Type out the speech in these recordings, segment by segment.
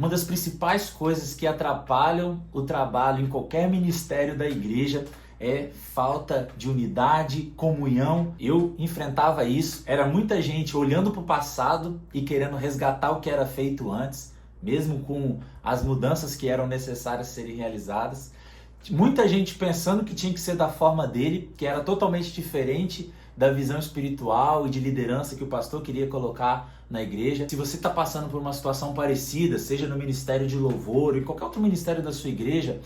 Uma das principais coisas que atrapalham o trabalho em qualquer ministério da igreja é falta de unidade, comunhão. Eu enfrentava isso, era muita gente olhando para o passado e querendo resgatar o que era feito antes, mesmo com as mudanças que eram necessárias serem realizadas. Muita gente pensando que tinha que ser da forma dele, que era totalmente diferente da visão espiritual e de liderança que o pastor queria colocar na igreja. Se você está passando por uma situação parecida, seja no ministério de louvor ou em qualquer outro ministério da sua igreja,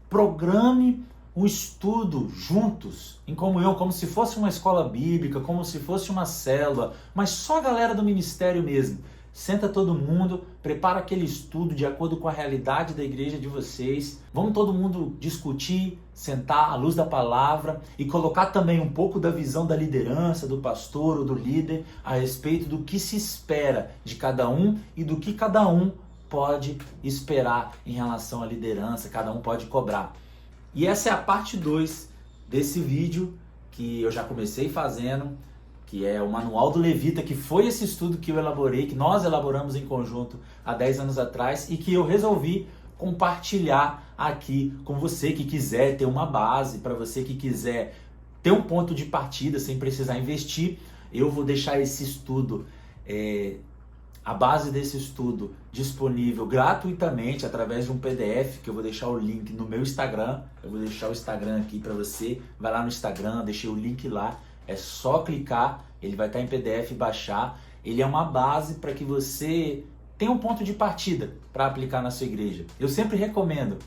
programe um estudo juntos, em comunhão, como se fosse uma escola bíblica, como se fosse uma célula, mas só a galera do ministério mesmo. Senta todo mundo, prepara aquele estudo de acordo com a realidade da igreja de vocês. Vamos todo mundo discutir, sentar à luz da palavra e colocar também um pouco da visão da liderança, do pastor ou do líder a respeito do que se espera de cada um e do que cada um pode esperar em relação à liderança, cada um pode cobrar. E essa é a parte 2 desse vídeo que eu já comecei fazendo, que é o Manual do Levita, que foi esse estudo que eu elaborei, que nós elaboramos em conjunto há 10 anos atrás e que eu resolvi compartilhar aqui com você que quiser ter uma base, para você que quiser ter um ponto de partida sem precisar investir. Eu vou deixar esse estudo, a base desse estudo disponível gratuitamente através de um PDF, que eu vou deixar o link no meu Instagram. Eu vou deixar o Instagram aqui para você, vai lá no Instagram, deixei o link lá. É só clicar, ele vai estar em PDF e baixar. Ele é uma base para que você tenha um ponto de partida para aplicar na sua igreja. Eu sempre recomendo,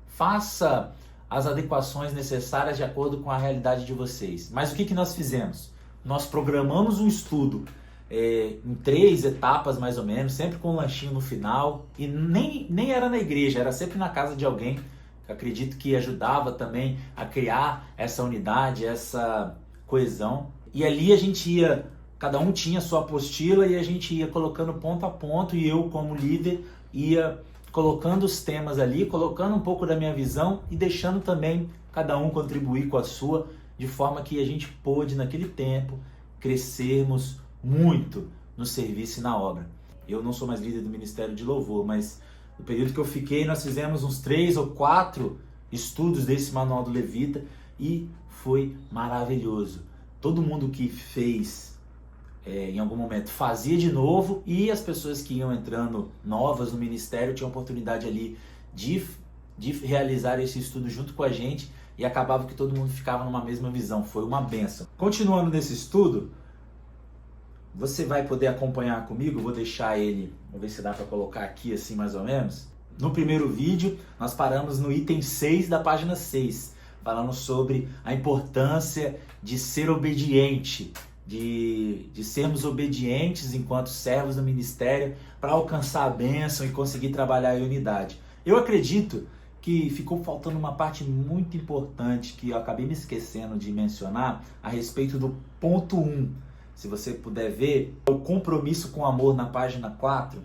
faça as adequações necessárias de acordo com a realidade de vocês. Mas o que nós fizemos? Nós programamos um estudo em 3 etapas mais ou menos, sempre com um lanchinho no final. E nem era na igreja, era sempre na casa de alguém. Eu acredito que ajudava também a criar essa unidade, essa coesão. E ali a gente ia, cada um tinha sua apostila e a gente ia colocando ponto a ponto, e eu como líder ia colocando os temas ali, colocando um pouco da minha visão e deixando também cada um contribuir com a sua, de forma que a gente pôde naquele tempo crescermos muito no serviço e na obra. Eu não sou mais líder do Ministério de Louvor, mas no período que eu fiquei nós fizemos uns 3 ou 4 estudos desse Manual do Levita e foi maravilhoso. Todo mundo que fez em algum momento fazia de novo, e as pessoas que iam entrando novas no ministério tinham oportunidade ali de realizar esse estudo junto com a gente, e acabava que todo mundo ficava numa mesma visão. Foi uma bênção. Continuando nesse estudo, você vai poder acompanhar comigo. Vou deixar ele, vou ver se dá para colocar aqui assim mais ou menos. No primeiro vídeo nós paramos no item 6 da página 6, falando sobre a importância de ser obediente, de sermos obedientes enquanto servos do ministério para alcançar a bênção e conseguir trabalhar em unidade. Eu acredito que ficou faltando uma parte muito importante que eu acabei me esquecendo de mencionar a respeito do ponto 1. Se você puder ver, o compromisso com amor na página 4,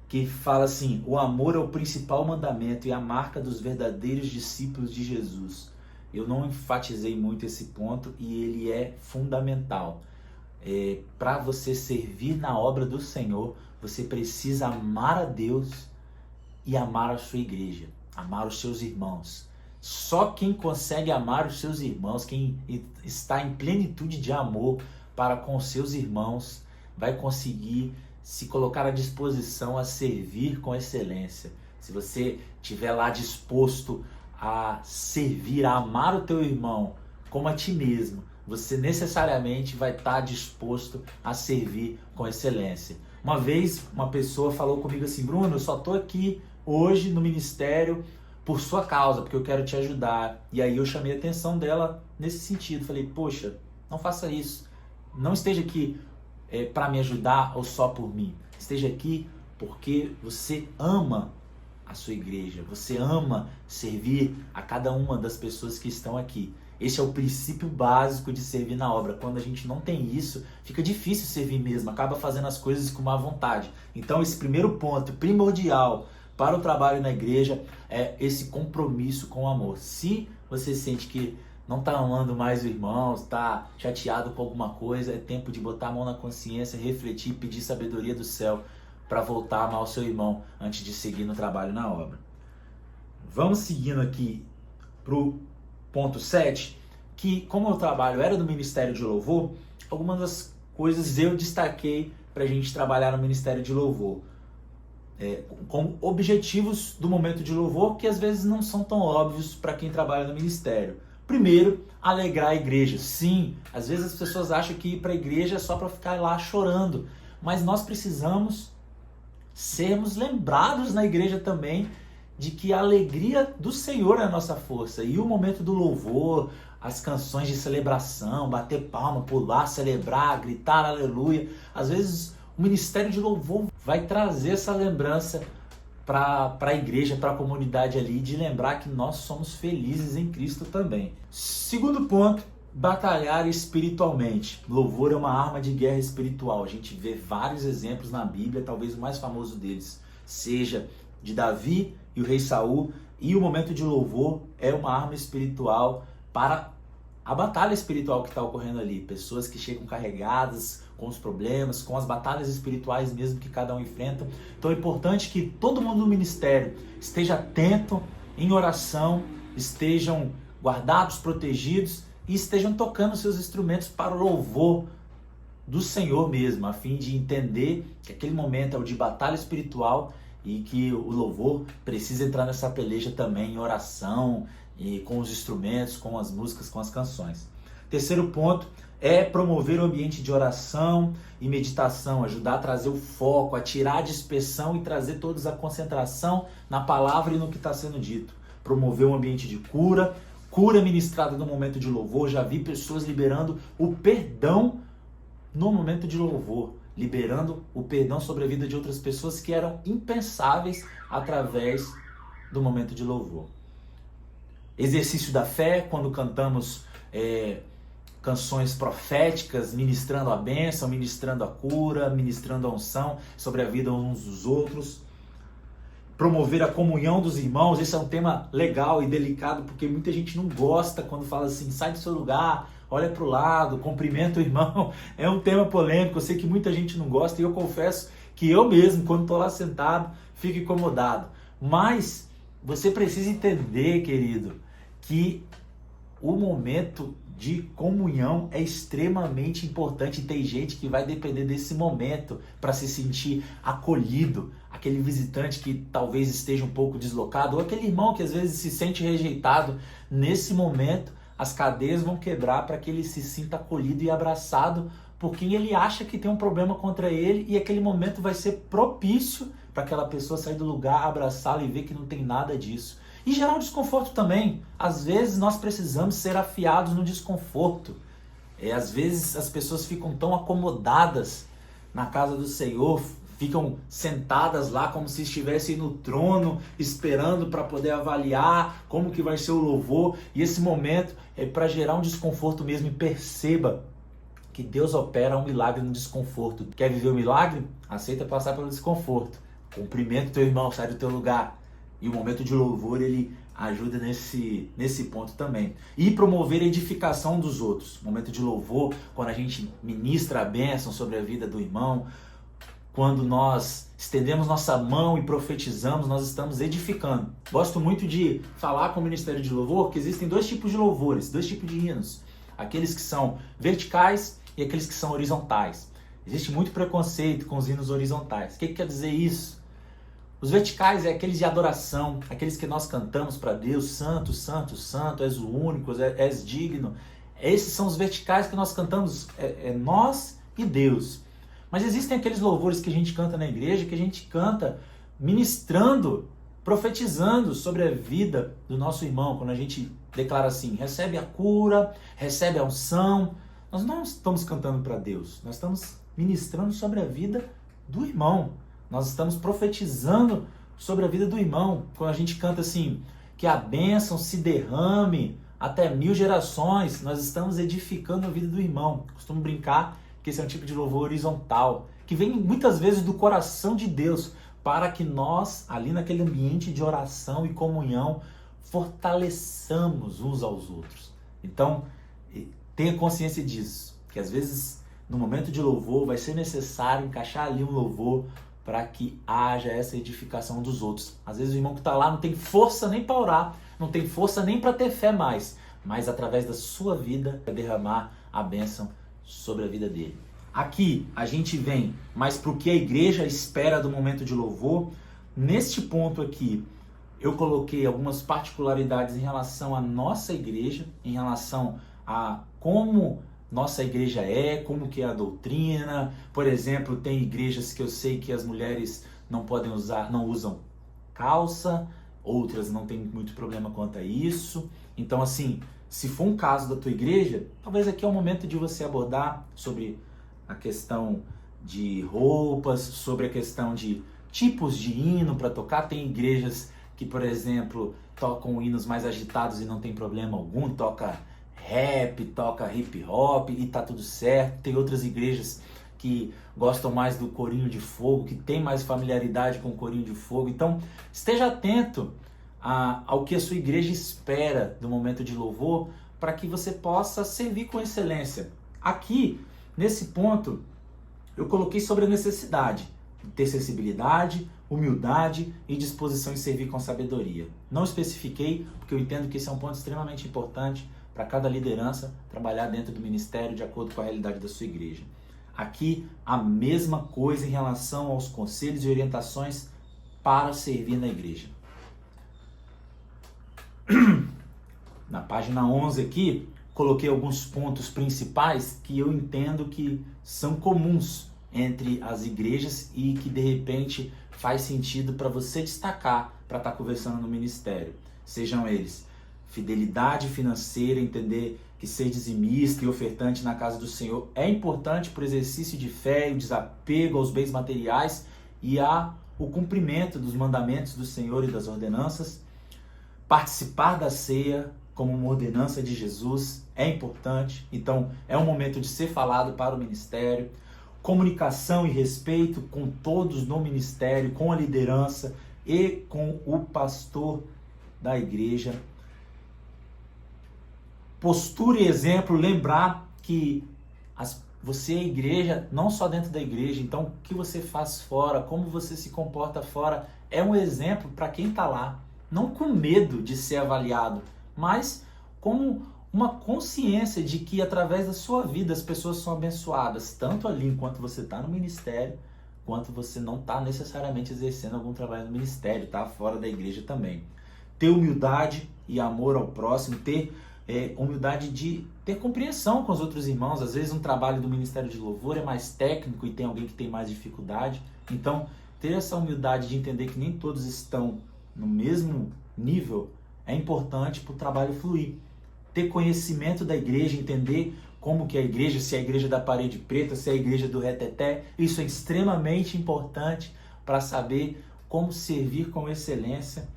que fala assim: o amor é o principal mandamento e a marca dos verdadeiros discípulos de Jesus. Eu não enfatizei muito esse ponto e ele é fundamental. Para você servir na obra do Senhor, você precisa amar a Deus e amar a sua igreja, amar os seus irmãos. Só quem consegue amar os seus irmãos, quem está em plenitude de amor para com os seus irmãos, vai conseguir se colocar à disposição a servir com excelência. Se você estiver lá disposto a servir, a amar o teu irmão como a ti mesmo, você necessariamente vai estar disposto a servir com excelência. Uma vez uma pessoa falou comigo assim: Bruno, eu só estou aqui hoje no ministério por sua causa, porque eu quero te ajudar. E aí eu chamei a atenção dela nesse sentido. Falei: poxa, não faça isso. Não esteja aqui para me ajudar ou só por mim. Esteja aqui porque você ama a sua igreja, você ama servir a cada uma das pessoas que estão aqui. Esse é o princípio básico de servir na obra. Quando a gente não tem isso, fica difícil servir mesmo, acaba fazendo as coisas com má vontade. Então esse primeiro ponto primordial para o trabalho na igreja é esse compromisso com o amor. Se você sente que não está amando mais o irmão, está chateado com alguma coisa, é tempo de botar a mão na consciência, refletir, pedir sabedoria do céu para voltar a amar o seu irmão antes de seguir no trabalho na obra. Vamos seguindo aqui para o ponto 7, que como o trabalho era do Ministério de Louvor, algumas das coisas eu destaquei para a gente trabalhar no Ministério de Louvor. Com objetivos do momento de louvor que às vezes não são tão óbvios para quem trabalha no ministério. Primeiro, alegrar a igreja. Sim, às vezes as pessoas acham que ir para a igreja é só para ficar lá chorando, mas nós precisamos sermos lembrados na igreja também de que a alegria do Senhor é a nossa força. E o momento do louvor, as canções de celebração, bater palma, pular, celebrar, gritar aleluia, às vezes o ministério de louvor vai trazer essa lembrança para a igreja, para a comunidade ali, de lembrar que nós somos felizes em Cristo também. Segundo ponto, batalhar espiritualmente. Louvor é uma arma de guerra espiritual. A gente vê vários exemplos na Bíblia, talvez o mais famoso deles seja de Davi e o rei Saul, e o momento de louvor é uma arma espiritual para a batalha espiritual que está ocorrendo ali. Pessoas que chegam carregadas com os problemas, com as batalhas espirituais mesmo que cada um enfrenta. Então é importante que todo mundo no ministério esteja atento, em oração, estejam guardados, protegidos e estejam tocando seus instrumentos para o louvor do Senhor mesmo, a fim de entender que aquele momento é o de batalha espiritual e que o louvor precisa entrar nessa peleja também em oração e com os instrumentos, com as músicas, com as canções. Terceiro ponto é promover o ambiente de oração e meditação, ajudar a trazer o foco, a tirar a dispersão e trazer todos a concentração na palavra e no que está sendo dito. Promover um ambiente de cura ministrada no momento de louvor. Já vi pessoas liberando o perdão no momento de louvor, liberando o perdão sobre a vida de outras pessoas que eram impensáveis através do momento de louvor. Exercício da fé, quando cantamos canções proféticas, ministrando a bênção, ministrando a cura, ministrando a unção sobre a vida uns dos outros. Promover a comunhão dos irmãos, esse é um tema legal e delicado, porque muita gente não gosta quando fala assim, sai do seu lugar, olha para o lado, cumprimenta o irmão. É um tema polêmico, eu sei que muita gente não gosta e eu confesso que eu mesmo, quando estou lá sentado, fico incomodado. Mas você precisa entender, querido, que o momento de comunhão é extremamente importante. Tem gente que vai depender desse momento para se sentir acolhido, aquele visitante que talvez esteja um pouco deslocado, ou aquele irmão que às vezes se sente rejeitado. Nesse momento, as cadeias vão quebrar para que ele se sinta acolhido e abraçado por quem ele acha que tem um problema contra ele, e aquele momento vai ser propício para aquela pessoa sair do lugar, abraçá-lo e ver que não tem nada disso. E gerar um desconforto também. Às vezes nós precisamos ser afiados no desconforto. Às vezes as pessoas ficam tão acomodadas na casa do Senhor, ficam sentadas lá como se estivessem no trono, esperando para poder avaliar como que vai ser o louvor. E esse momento é para gerar um desconforto mesmo. E perceba que Deus opera um milagre no desconforto. Quer viver o milagre? Aceita passar pelo desconforto. Cumprimenta o teu irmão, sai do teu lugar. E o momento de louvor, ele ajuda nesse ponto também. E promover a edificação dos outros. Momento de louvor, quando a gente ministra a bênção sobre a vida do irmão, quando nós estendemos nossa mão e profetizamos, nós estamos edificando. Gosto muito de falar com o Ministério de Louvor que existem dois tipos de louvores, dois tipos de hinos. Aqueles que são verticais e aqueles que são horizontais. Existe muito preconceito com os hinos horizontais. O que quer dizer isso? Os verticais é aqueles de adoração, aqueles que nós cantamos para Deus, santo, santo, santo, és o único, és digno. Esses são os verticais que nós cantamos, nós e Deus. Mas existem aqueles louvores que a gente canta na igreja, que a gente canta ministrando, profetizando sobre a vida do nosso irmão. Quando a gente declara assim, recebe a cura, recebe a unção. Nós não estamos cantando para Deus, nós estamos ministrando sobre a vida do irmão. Nós estamos profetizando sobre a vida do irmão. Quando a gente canta assim, que a bênção se derrame até 1000 gerações, nós estamos edificando a vida do irmão. Costumo brincar que esse é um tipo de louvor horizontal, que vem muitas vezes do coração de Deus, para que nós, ali naquele ambiente de oração e comunhão, fortaleçamos uns aos outros. Então, tenha consciência disso, que às vezes no momento de louvor vai ser necessário encaixar ali um louvor para que haja essa edificação dos outros. Às vezes o irmão que está lá não tem força nem para orar, não tem força nem para ter fé mais, mas através da sua vida vai derramar a bênção sobre a vida dele. Aqui a gente vem mais para o que a igreja espera do momento de louvor. Neste ponto aqui, eu coloquei algumas particularidades em relação à nossa igreja, em relação a como nossa igreja é, como que é a doutrina. Por exemplo, tem igrejas que eu sei que as mulheres não podem usar, não usam calça, outras não tem muito problema quanto a isso. Então, assim, se for um caso da tua igreja, talvez aqui é o momento de você abordar sobre a questão de roupas, sobre a questão de tipos de hino para tocar. Tem igrejas que, por exemplo, tocam hinos mais agitados e não tem problema algum, toca rap, toca hip hop e tá tudo certo. Tem outras igrejas que gostam mais do corinho de fogo, que tem mais familiaridade com o corinho de fogo. Então, esteja atento ao que a sua igreja espera do momento de louvor, para que você possa servir com excelência. Aqui, nesse ponto, eu coloquei sobre a necessidade de ter sensibilidade, humildade e disposição em servir com sabedoria. Não especifiquei, porque eu entendo que esse é um ponto extremamente importante para cada liderança trabalhar dentro do ministério de acordo com a realidade da sua igreja. Aqui, a mesma coisa em relação aos conselhos e orientações para servir na igreja. Na página 11 aqui, coloquei alguns pontos principais que eu entendo que são comuns entre as igrejas e que de repente faz sentido para você destacar para estar conversando no ministério. Sejam eles fidelidade financeira, entender que ser dizimista e ofertante na casa do Senhor é importante para o exercício de fé e o desapego aos bens materiais e o cumprimento dos mandamentos do Senhor e das ordenanças. Participar da ceia como uma ordenança de Jesus é importante, então é um momento de ser falado para o ministério. Comunicação e respeito com todos no ministério, com a liderança e com o pastor da igreja. Postura e exemplo, lembrar que você é igreja, não só dentro da igreja, então o que você faz fora, como você se comporta fora, é um exemplo para quem está lá. Não com medo de ser avaliado, mas como uma consciência de que através da sua vida as pessoas são abençoadas, tanto ali enquanto você está no ministério, quanto você não está necessariamente exercendo algum trabalho no ministério, tá? Fora da igreja também. Ter humildade e amor ao próximo, ter humildade de ter compreensão com os outros irmãos. Às vezes um trabalho do Ministério de Louvor é mais técnico e tem alguém que tem mais dificuldade. Então, ter essa humildade de entender que nem todos estão no mesmo nível é importante para o trabalho fluir. Ter conhecimento da igreja, entender como que é a igreja, se é a igreja da parede preta, se é a igreja do reteté, isso é extremamente importante para saber como servir com excelência.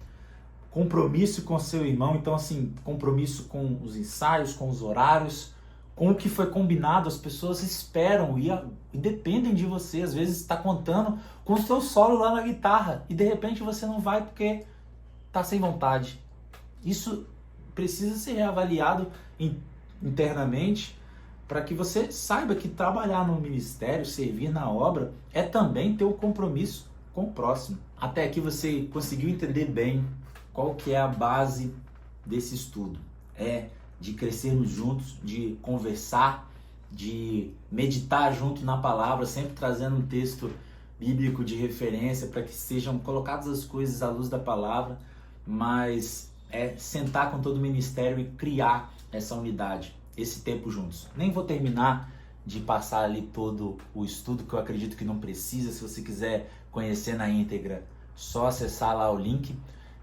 Compromisso com seu irmão, então assim, compromisso com os ensaios, com os horários, com o que foi combinado. As pessoas esperam e dependem de você. Às vezes está contando com o seu solo lá na guitarra e de repente você não vai porque está sem vontade. Isso precisa ser reavaliado internamente para que você saiba que trabalhar no ministério, servir na obra, é também ter um compromisso com o próximo. Até aqui você conseguiu entender bem qual que é a base desse estudo. É de crescermos juntos, de conversar, de meditar junto na palavra, sempre trazendo um texto bíblico de referência para que sejam colocadas as coisas à luz da palavra, mas é sentar com todo o ministério e criar essa unidade, esse tempo juntos. Nem vou terminar de passar ali todo o estudo, que eu acredito que não precisa. Se você quiser conhecer na íntegra, só acessar lá o link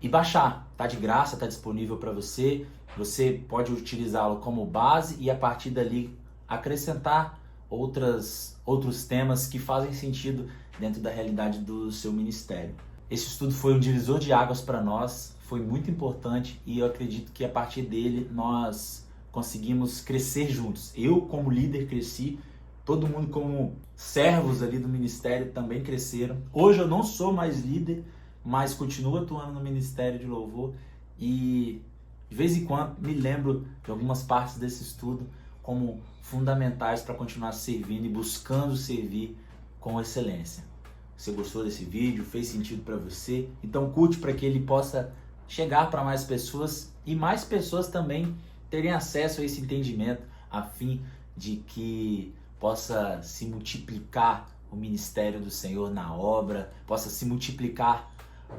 e baixar. Tá de graça, tá disponível para você. Você pode utilizá-lo como base e a partir dali acrescentar outros temas que fazem sentido dentro da realidade do seu ministério. Esse estudo foi um divisor de águas para nós, foi muito importante e eu acredito que a partir dele nós conseguimos crescer juntos. Eu, como líder, cresci, todo mundo como servos ali do ministério também cresceram. Hoje eu não sou mais líder, mas continuo atuando no Ministério de Louvor e de vez em quando me lembro de algumas partes desse estudo como fundamentais para continuar servindo e buscando servir com excelência. você gostou desse vídeo, fez sentido para você. Então curte para que ele possa chegar para mais pessoas e mais pessoas também terem acesso a esse entendimento, a fim de que possa se multiplicar o ministério do Senhor na obra, possa se multiplicar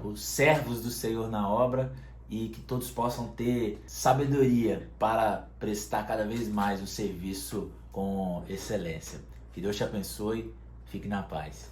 os servos do Senhor na obra e que todos possam ter sabedoria para prestar cada vez mais o serviço com excelência. Que Deus te abençoe, fique na paz.